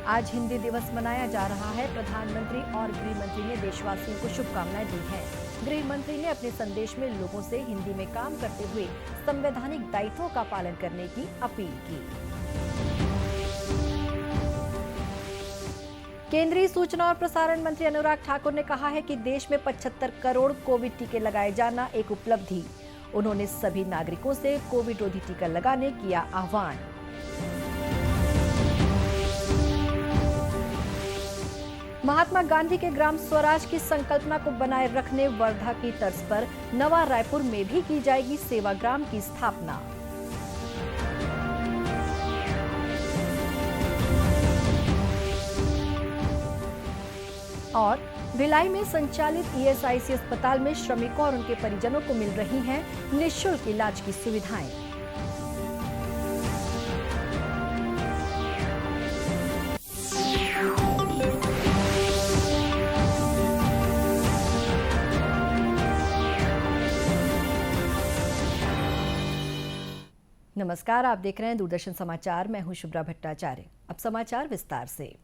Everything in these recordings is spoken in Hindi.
आज हिंदी दिवस मनाया जा रहा है। प्रधानमंत्री और गृह मंत्री ने देशवासियों को शुभकामनाएं दी हैं। गृह मंत्री ने अपने संदेश में लोगों से हिंदी में काम करते हुए संवैधानिक दायित्वों का पालन करने की अपील की। केंद्रीय सूचना और प्रसारण मंत्री अनुराग ठाकुर ने कहा है कि देश में 75 करोड़ कोविड टीके लगाए जाना एक उपलब्धि। उन्होंने सभी नागरिकों से कोविड रोधी टीका लगाने किया आह्वान। महात्मा गांधी के ग्राम स्वराज की संकल्पना को बनाए रखने वर्धा की तर्ज पर नवा रायपुर में भी की जाएगी सेवाग्राम की स्थापना। और भिलाई में संचालित ईएसआईसी अस्पताल में श्रमिकों और उनके परिजनों को मिल रही हैं निःशुल्क इलाज की सुविधाएं। नमस्कार, आप देख रहे हैं दूरदर्शन समाचार। मैं हूं शुभ्रा भट्टाचार्य। अब समाचार विस्तार से।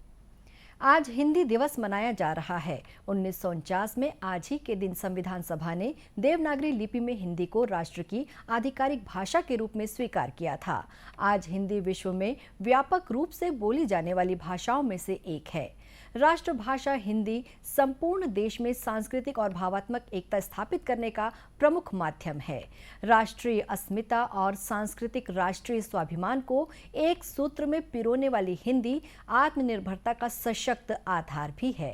आज हिंदी दिवस मनाया जा रहा है। 1949 में आज ही के दिन संविधान सभा ने देवनागरी लिपि में हिंदी को राष्ट्र की आधिकारिक भाषा के रूप में स्वीकार किया था। आज हिंदी विश्व में व्यापक रूप से बोली जाने वाली भाषाओं में से एक है। राष्ट्रभाषा हिंदी संपूर्ण देश में सांस्कृतिक और भावात्मक एकता स्थापित करने का प्रमुख माध्यम है। राष्ट्रीय अस्मिता और सांस्कृतिक राष्ट्रीय स्वाभिमान को एक सूत्र में पिरोने वाली हिंदी आत्मनिर्भरता का सशक्त आधार भी है।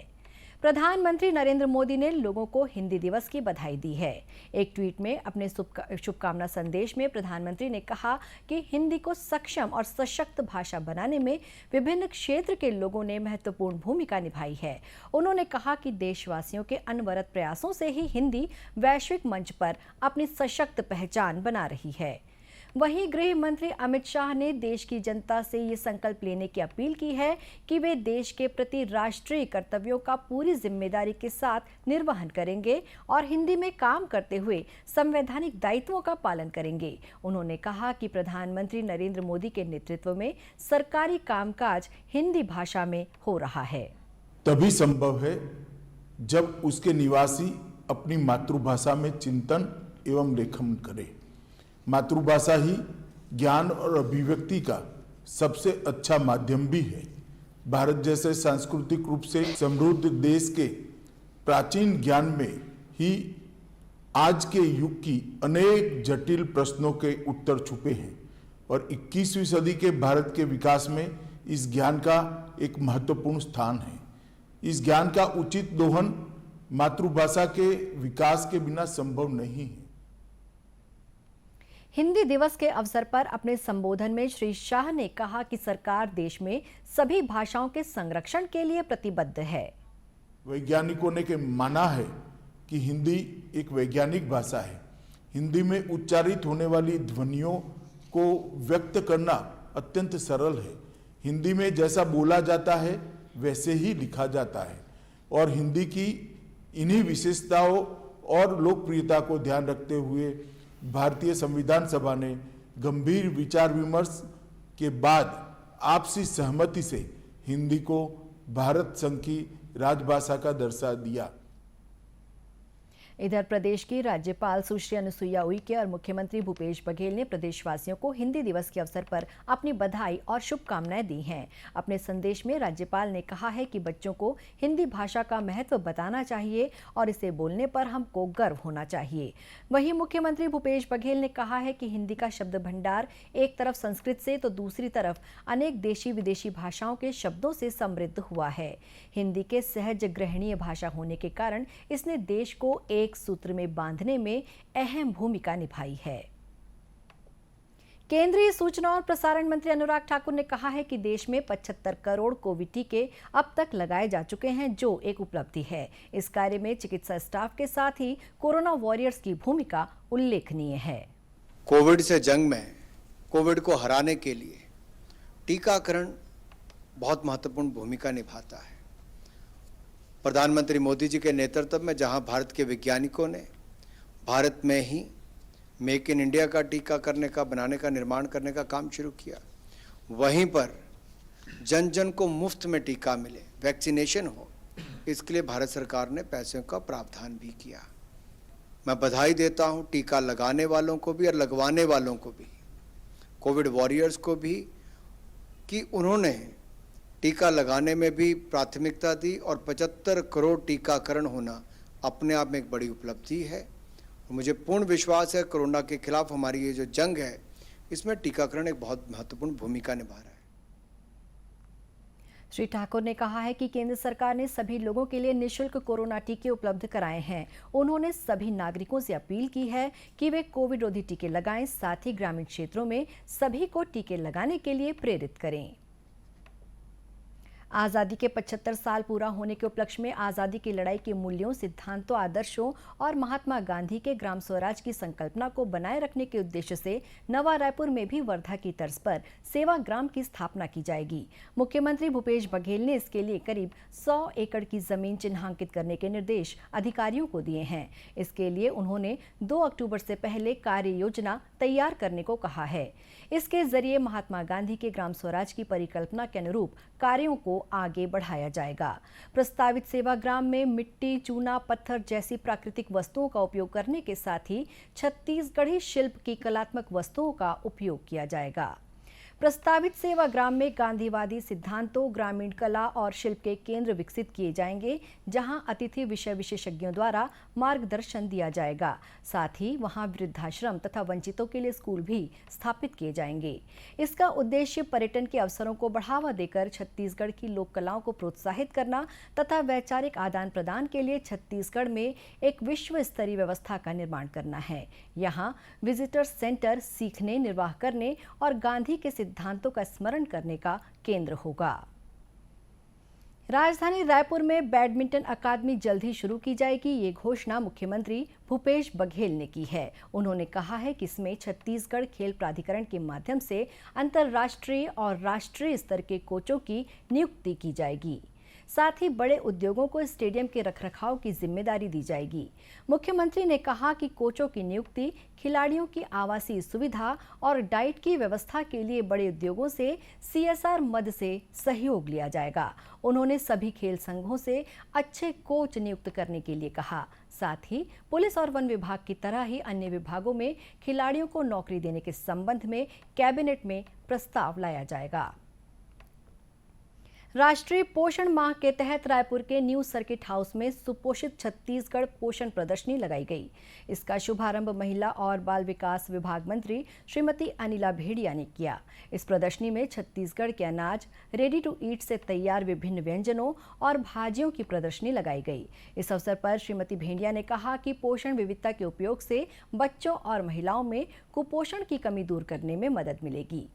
प्रधानमंत्री नरेंद्र मोदी ने लोगों को हिंदी दिवस की बधाई दी है। एक ट्वीट में अपने शुभकामना संदेश में प्रधानमंत्री ने कहा कि हिंदी को सक्षम और सशक्त भाषा बनाने में विभिन्न क्षेत्र के लोगों ने महत्वपूर्ण भूमिका निभाई है। उन्होंने कहा कि देशवासियों के अनवरत प्रयासों से ही हिंदी वैश्विक मंच पर अपनी सशक्त पहचान बना रही है। वहीं गृह मंत्री अमित शाह ने देश की जनता से ये संकल्प लेने की अपील की है कि वे देश के प्रति राष्ट्रीय कर्तव्यों का पूरी जिम्मेदारी के साथ निर्वहन करेंगे और हिंदी में काम करते हुए संवैधानिक दायित्वों का पालन करेंगे। उन्होंने कहा कि प्रधानमंत्री नरेंद्र मोदी के नेतृत्व में सरकारी कामकाज हिंदी भाषा में हो रहा है। तभी संभव है जब उसके निवासी अपनी मातृभाषा में चिंतन एवं लेखन करें। मातृभाषा ही ज्ञान और अभिव्यक्ति का सबसे अच्छा माध्यम भी है। भारत जैसे सांस्कृतिक रूप से समृद्ध देश के प्राचीन ज्ञान में ही आज के युग की अनेक जटिल प्रश्नों के उत्तर छुपे हैं और 21वीं सदी के भारत के विकास में इस ज्ञान का एक महत्वपूर्ण स्थान है। इस ज्ञान का उचित दोहन मातृभाषा के विकास के बिना संभव नहीं है। हिंदी दिवस के अवसर पर अपने संबोधन में श्री शाह ने कहा कि सरकार देश में सभी भाषाओं के संरक्षण के लिए प्रतिबद्ध है। वैज्ञानिकों ने माना है कि हिंदी एक वैज्ञानिक भाषा है। हिंदी में उच्चारित होने वाली ध्वनियों को व्यक्त करना अत्यंत सरल है। हिंदी में जैसा बोला जाता है वैसे ही लिखा जाता है और हिंदी की इन्हीं विशेषताओं और लोकप्रियता को ध्यान रखते हुए भारतीय संविधान सभा ने गंभीर विचार विमर्श के बाद आपसी सहमति से हिंदी को भारत संघ की राजभाषा का दर्जा दिया। इधर प्रदेश की राज्यपाल सुश्री अनुसुईया उइके और मुख्यमंत्री भूपेश बघेल ने प्रदेशवासियों को हिंदी दिवस के अवसर पर अपनी बधाई और शुभकामनाएं दी हैं। अपने संदेश में राज्यपाल ने कहा है कि बच्चों को हिंदी भाषा का महत्व बताना चाहिए और इसे बोलने पर हमको गर्व होना चाहिए। वहीं मुख्यमंत्री भूपेश बघेल ने कहा है कि हिंदी का शब्द भंडार एक तरफ संस्कृत से तो दूसरी तरफ अनेक देशी विदेशी भाषाओं के शब्दों से समृद्ध हुआ है। हिंदी के सहज ग्रहणीय भाषा होने के कारण इसने देश को एक सूत्र में बांधने में अहम भूमिका निभाई है। केंद्रीय सूचना और प्रसारण मंत्री अनुराग ठाकुर ने कहा है कि देश में 75 करोड़ कोविड टीके अब तक लगाए जा चुके हैं, जो एक उपलब्धि है। इस कार्य में चिकित्सा स्टाफ के साथ ही कोरोना वॉरियर्स की भूमिका उल्लेखनीय है। कोविड से जंग में कोविड को हराने के लिए टीकाकरण बहुत महत्वपूर्ण भूमिका निभाता है। प्रधानमंत्री मोदी जी के नेतृत्व में जहां भारत के वैज्ञानिकों ने भारत में ही मेक इन इंडिया का टीका करने का, बनाने का, निर्माण करने का काम शुरू किया, वहीं पर जन जन को मुफ्त में टीका मिले, वैक्सीनेशन हो, इसके लिए भारत सरकार ने पैसों का प्रावधान भी किया। मैं बधाई देता हूं टीका लगाने वालों को भी और लगवाने वालों को भी, कोविड वॉरियर्स को भी, कि उन्होंने टीका लगाने में भी प्राथमिकता दी और 75 करोड़ टीकाकरण होना अपने आप में एक बड़ी उपलब्धि है। मुझे पूर्ण विश्वास है कोरोना के खिलाफ हमारी ये जो जंग है, इसमें टीकाकरण एक बहुत महत्वपूर्ण भूमिका निभा रहा है। श्री ठाकुर ने कहा है कि केंद्र सरकार ने सभी लोगों के लिए निःशुल्क कोरोना टीके उपलब्ध कराए हैं। उन्होंने सभी नागरिकों से अपील की है कि वे कोविड रोधी टीके लगाएं, साथ ही ग्रामीण क्षेत्रों में सभी को टीके लगाने के लिए प्रेरित करें। आज़ादी के 75 साल पूरा होने के उपलक्ष्य में आज़ादी की लड़ाई के मूल्यों, सिद्धांतों, आदर्शों और महात्मा गांधी के ग्राम स्वराज की संकल्पना को बनाए रखने के उद्देश्य से नवा रायपुर में भी वर्धा की तर्ज पर सेवा ग्राम की स्थापना की जाएगी। मुख्यमंत्री भूपेश बघेल ने इसके लिए करीब 100 एकड़ की जमीन चिन्हांकित करने के निर्देश अधिकारियों को दिए हैं। इसके लिए उन्होंने 2 अक्टूबर से पहले कार्य योजना तैयार करने को कहा है। इसके जरिए महात्मा गांधी के ग्राम स्वराज की परिकल्पना के अनुरूप कार्यों को आगे बढ़ाया जाएगा। प्रस्तावित सेवा ग्राम में मिट्टी, चूना, पत्थर जैसी प्राकृतिक वस्तुओं का उपयोग करने के साथ ही छत्तीसगढ़ी शिल्प की कलात्मक वस्तुओं का उपयोग किया जाएगा। प्रस्तावित सेवा ग्राम में गांधीवादी सिद्धांतों, ग्रामीण कला और शिल्प के केंद्र विकसित किए जाएंगे, जहां अतिथि विषय विशेषज्ञों द्वारा मार्गदर्शन दिया जाएगा। साथ ही वहां वृद्धाश्रम तथा वंचितों के लिए स्कूल भी स्थापित किए जाएंगे। इसका उद्देश्य पर्यटन के अवसरों को बढ़ावा देकर छत्तीसगढ़ की लोक कलाओं को प्रोत्साहित करना तथा वैचारिक आदान प्रदान के लिए छत्तीसगढ़ में एक विश्व स्तरीय व्यवस्था का निर्माण करना है। यहाँ विजिटर सेंटर सीखने, निर्वाह करने और गांधी के सिद्धांतों का स्मरण करने का केंद्र होगा। राजधानी रायपुर में बैडमिंटन अकादमी जल्द ही शुरू की जाएगी। ये घोषणा मुख्यमंत्री भूपेश बघेल ने की है। उन्होंने कहा है कि इसमें छत्तीसगढ़ खेल प्राधिकरण के माध्यम से अंतर्राष्ट्रीय और राष्ट्रीय स्तर के कोचों की नियुक्ति की जाएगी। साथ ही बड़े उद्योगों को स्टेडियम के रखरखाव की जिम्मेदारी दी जाएगी। मुख्यमंत्री ने कहा कि कोचों की नियुक्ति, खिलाड़ियों की आवासीय सुविधा और डाइट की व्यवस्था के लिए बड़े उद्योगों से CSR मद से सहयोग लिया जाएगा। उन्होंने सभी खेल संघों से अच्छे कोच नियुक्त करने के लिए कहा। साथ ही पुलिस और वन विभाग की तरह ही अन्य विभागों में खिलाड़ियों को नौकरी देने के संबंध में कैबिनेट में प्रस्ताव लाया जाएगा। राष्ट्रीय पोषण माह के तहत रायपुर के न्यू सर्किट हाउस में सुपोषित छत्तीसगढ़ पोषण प्रदर्शनी लगाई गई। इसका शुभारंभ महिला और बाल विकास विभाग मंत्री श्रीमती अनिला भेड़िया ने किया। इस प्रदर्शनी में छत्तीसगढ़ के अनाज, रेडी टू ईट से तैयार विभिन्न व्यंजनों और भाजियों की प्रदर्शनी लगाई गई। इस अवसर पर श्रीमती भेड़िया ने कहा कि पोषण विविधता के उपयोग से बच्चों और महिलाओं में कुपोषण की कमी दूर करने में मदद मिलेगी।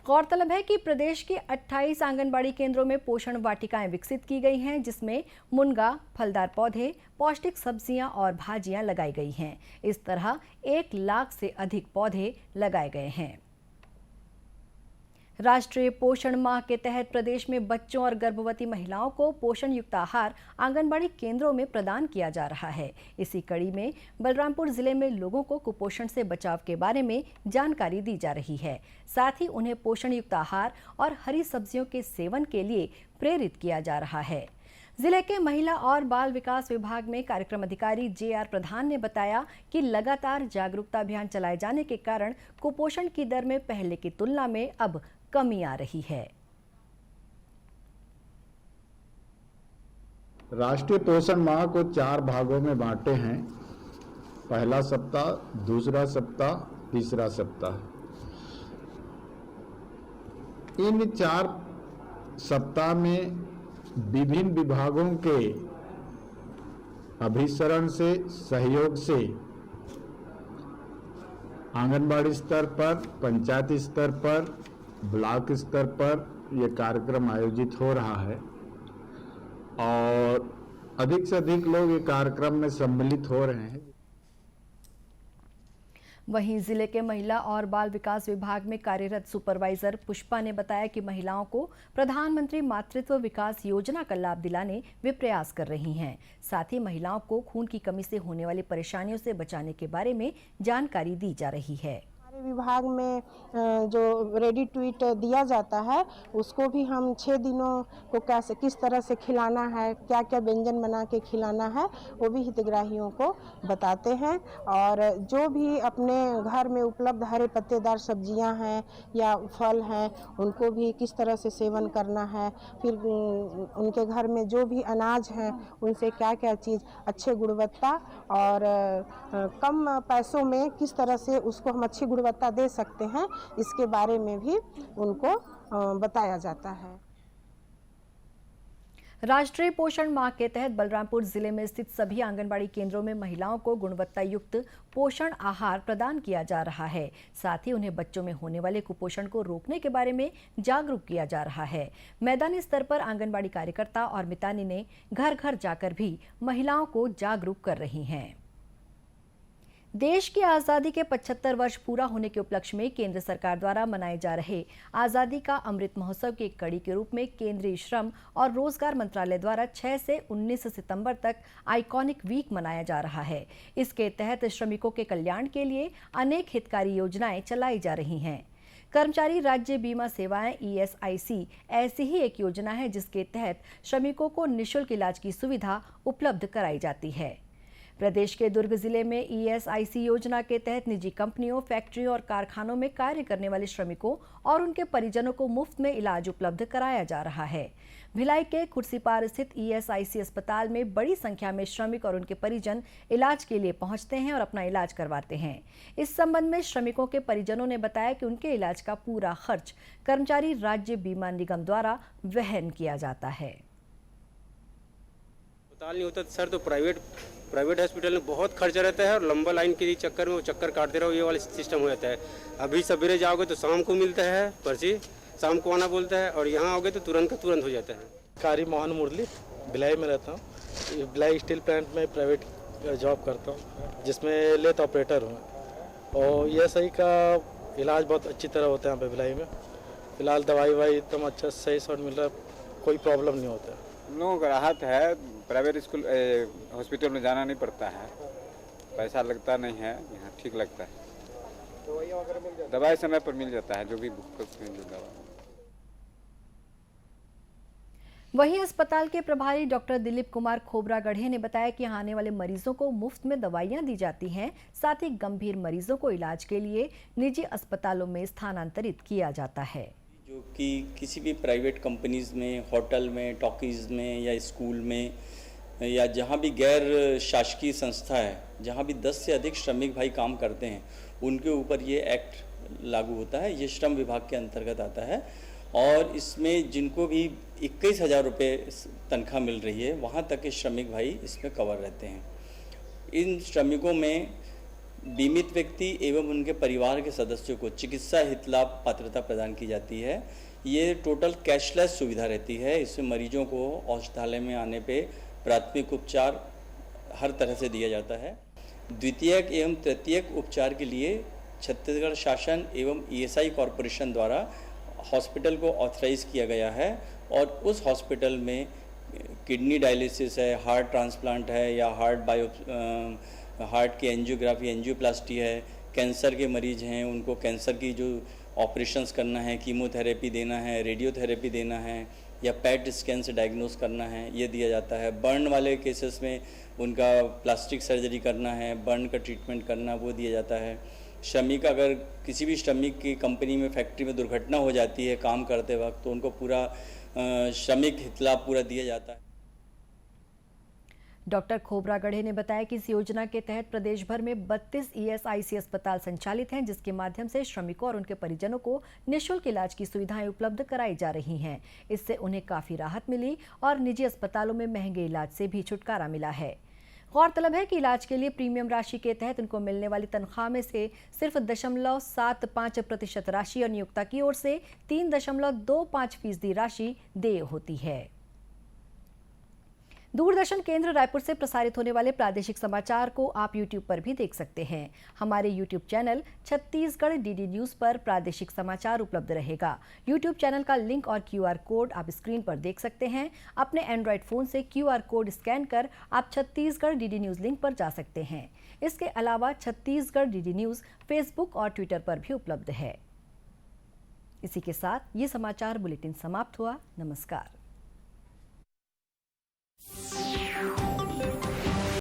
गौरतलब है कि प्रदेश के 28 आंगनबाड़ी केंद्रों में पोषण वाटिकाएं विकसित की गई हैं, जिसमें मुनगा, फलदार पौधे, पौष्टिक सब्जियां और भाजियां लगाई गई हैं। इस तरह 1 लाख से अधिक पौधे लगाए गए हैं। राष्ट्रीय पोषण माह के तहत प्रदेश में बच्चों और गर्भवती महिलाओं को पोषण युक्त आहार आंगनबाड़ी केंद्रों में प्रदान किया जा रहा है। इसी कड़ी में बलरामपुर जिले में लोगों को कुपोषण से बचाव के बारे में जानकारी दी जा रही है। साथ ही उन्हें पोषण युक्त आहार और हरी सब्जियों के सेवन के लिए प्रेरित किया जा रहा है। जिले के महिला और बाल विकास विभाग में कार्यक्रम अधिकारी JR प्रधान ने बताया कि लगातार जागरूकता अभियान चलाए जाने के कारण कुपोषण की दर में पहले की तुलना में अब कमी आ रही है। राष्ट्रीय पोषण माह को 4 भागों में बांटे हैं। पहला सप्ताह, दूसरा सप्ताह, तीसरा सप्ताह। इन 4 सप्ताह में विभिन्न विभागों के अभिसरण से, सहयोग से आंगनबाड़ी स्तर पर, पंचायत स्तर पर, ब्लॉक स्तर पर यह कार्यक्रम आयोजित हो रहा है और अधिक से अधिक लोग ये कार्यक्रम में सम्मिलित हो रहे हैं। वहीं जिले के महिला और बाल विकास विभाग में कार्यरत सुपरवाइजर पुष्पा ने बताया कि महिलाओं को प्रधानमंत्री मातृत्व विकास योजना का लाभ दिलाने वे प्रयास कर रही हैं। साथ ही महिलाओं को खून की कमी से होने वाली परेशानियों से बचाने के बारे में जानकारी दी जा रही है। विभाग में जो रेडी टू ईट दिया जाता है उसको भी हम 6 दिनों को कैसे किस तरह से खिलाना है, क्या क्या व्यंजन बना के खिलाना है, वो भी हितग्राहियों को बताते हैं। और जो भी अपने घर में उपलब्ध हरे पत्तेदार सब्जियां हैं या फल हैं उनको भी किस तरह से सेवन करना है, फिर उनके घर में जो भी अनाज हैं उनसे क्या क्या चीज़ अच्छे गुणवत्ता और कम पैसों में किस तरह से उसको हम अच्छी गुणवत्ता दे सकते हैं, इसके बारे में भी उनको बताया जाता है। राष्ट्रीय पोषण माह के तहत बलरामपुर जिले में स्थित सभी आंगनबाड़ी केंद्रों में महिलाओं को गुणवत्ता युक्त पोषण आहार प्रदान किया जा रहा है। साथ ही उन्हें बच्चों में होने वाले कुपोषण को रोकने के बारे में जागरूक किया जा रहा है। मैदानी स्तर पर आंगनबाड़ी कार्यकर्ता और मितानी ने घर घर जाकर भी महिलाओं को जागरूक कर रही हैं। देश की आज़ादी के 75 वर्ष पूरा होने के उपलक्ष्य में केंद्र सरकार द्वारा मनाए जा रहे आज़ादी का अमृत महोत्सव की एक कड़ी के रूप में केंद्रीय श्रम और रोजगार मंत्रालय द्वारा 6 से 19 सितंबर तक आइकॉनिक वीक मनाया जा रहा है। इसके तहत श्रमिकों के कल्याण के लिए अनेक हितकारी योजनाएं चलाई जा रही हैं। कर्मचारी राज्य बीमा सेवाएं ESIC ऐसी ही एक योजना है जिसके तहत श्रमिकों को निःशुल्क इलाज की सुविधा उपलब्ध कराई जाती है। प्रदेश के दुर्ग जिले में ESIC योजना के तहत निजी कंपनियों, फैक्ट्रियों और कारखानों में कार्य करने वाले श्रमिकों और उनके परिजनों को मुफ्त में इलाज उपलब्ध कराया जा रहा है। भिलाई के खुर्सीपार स्थित ESIC अस्पताल में बड़ी संख्या में श्रमिक और उनके परिजन इलाज के लिए पहुंचते हैं और अपना इलाज करवाते हैं। इस संबंध में श्रमिकों के परिजनों ने बताया कि उनके इलाज का पूरा खर्च कर्मचारी राज्य बीमा निगम द्वारा वहन किया जाता है। अस्पताल नहीं होता सर तो प्राइवेट हॉस्पिटल में बहुत खर्चा रहता है और लंबा लाइन के चक्कर में वो चक्कर काटते रहो, ये वाला सिस्टम हो जाता है। अभी सवेरे जाओगे तो शाम को मिलता है पर्ची, शाम को आना बोलता है, और यहाँ आओगे तो तुरंत का तुरंत हो जाता है। कारी मोहन मुरली, भिलाई में रहता हूँ। भिलाई स्टील प्लांट में प्राइवेट जॉब करता हूँ जिसमें लेथ ऑपरेटर हूँ। और ESI का इलाज बहुत अच्छी तरह होता है यहाँ पे भिलाई में। फिलहाल दवाई वाई एकदम अच्छा सही शॉट मिल रहा है, कोई प्रॉब्लम नहीं होता है। हम लोगों को राहत है, प्राइवेट स्कूल हॉस्पिटल में जाना नहीं पड़ता है, पैसा लगता नहीं है, यहाँ ठीक लगता है। दवाई समय पर मिल जाता है, जो भी दवा। वहीं अस्पताल के प्रभारी डॉक्टर दिलीप कुमार खोबरागढ़े ने बताया कि यहाँ आने वाले मरीजों को मुफ्त में दवाइयाँ दी जाती हैं। साथ ही गंभीर मरीजों को इलाज के लिए निजी अस्पतालों में स्थानांतरित किया जाता है। जो कि किसी भी प्राइवेट कंपनीज़ में, होटल में, टॉकीज़ में या स्कूल में या जहाँ भी गैर शासकीय संस्था है, जहाँ भी 10 से अधिक श्रमिक भाई काम करते हैं, उनके ऊपर ये एक्ट लागू होता है। ये श्रम विभाग के अंतर्गत आता है और इसमें जिनको भी 21,000 रुपये तनख्वाह मिल रही है, वहाँ तक के श्रमिक भाई इसमें कवर रहते हैं। इन श्रमिकों में बीमित व्यक्ति एवं उनके परिवार के सदस्यों को चिकित्सा हित लाभ पात्रता प्रदान की जाती है। ये टोटल कैशलेस सुविधा रहती है। इसमें मरीजों को औषधालय में आने पे प्राथमिक उपचार हर तरह से दिया जाता है। द्वितीयक एवं तृतीयक उपचार के लिए छत्तीसगढ़ शासन एवं ESI कॉरपोरेशन द्वारा हॉस्पिटल को ऑथराइज किया गया है और उस हॉस्पिटल में किडनी डायलिसिस है, हार्ट ट्रांसप्लांट है या हार्ट की एंजियोग्राफी, एंजियोप्लास्टी है, कैंसर के मरीज हैं उनको कैंसर की जो ऑपरेशंस करना है, कीमोथेरेपी देना है, रेडियोथेरेपी देना है या पैट स्कैन से डायग्नोस करना है, ये दिया जाता है। बर्न वाले केसेस में उनका प्लास्टिक सर्जरी करना है, बर्न का ट्रीटमेंट करना, वो दिया जाता है। श्रमिक, अगर किसी भी श्रमिक की कंपनी में, फैक्ट्री में दुर्घटना हो जाती है काम करते वक्त, तो उनको पूरा श्रमिक हित लाभ पूरा दिया जाता है। डॉक्टर खोबरागढ़े ने बताया कि इस योजना के तहत प्रदेश भर में 32 ESIC अस्पताल संचालित हैं, जिसके माध्यम से श्रमिकों और उनके परिजनों को निःशुल्क इलाज की सुविधाएं उपलब्ध कराई जा रही हैं। इससे उन्हें काफी राहत मिली और निजी अस्पतालों में महंगे इलाज से भी छुटकारा मिला है। गौरतलब है कि इलाज के लिए प्रीमियम राशि के तहत उनको मिलने वाली तनख्वाह में से सिर्फ 0.75% राशि और नियोक्ता की ओर से 3.25% राशि देय होती है। दूरदर्शन केंद्र रायपुर से प्रसारित होने वाले प्रादेशिक समाचार को आप YouTube पर भी देख सकते हैं। हमारे YouTube channel Chhattisgarh DD news पर प्रादेशिक समाचार उपलब्ध रहेगा। YouTube चैनल का लिंक और QR कोड आप स्क्रीन पर देख सकते हैं। अपने एंड्रॉयड फ़ोन से QR कोड स्कैन कर आप छत्तीसगढ़ DD न्यूज़ लिंक पर जा सकते हैं। इसके अलावा छत्तीसगढ़ डीडी न्यूज़ फेसबुक और ट्विटर पर भी उपलब्ध है। इसी के साथ ये समाचार बुलेटिन समाप्त हुआ। नमस्कार।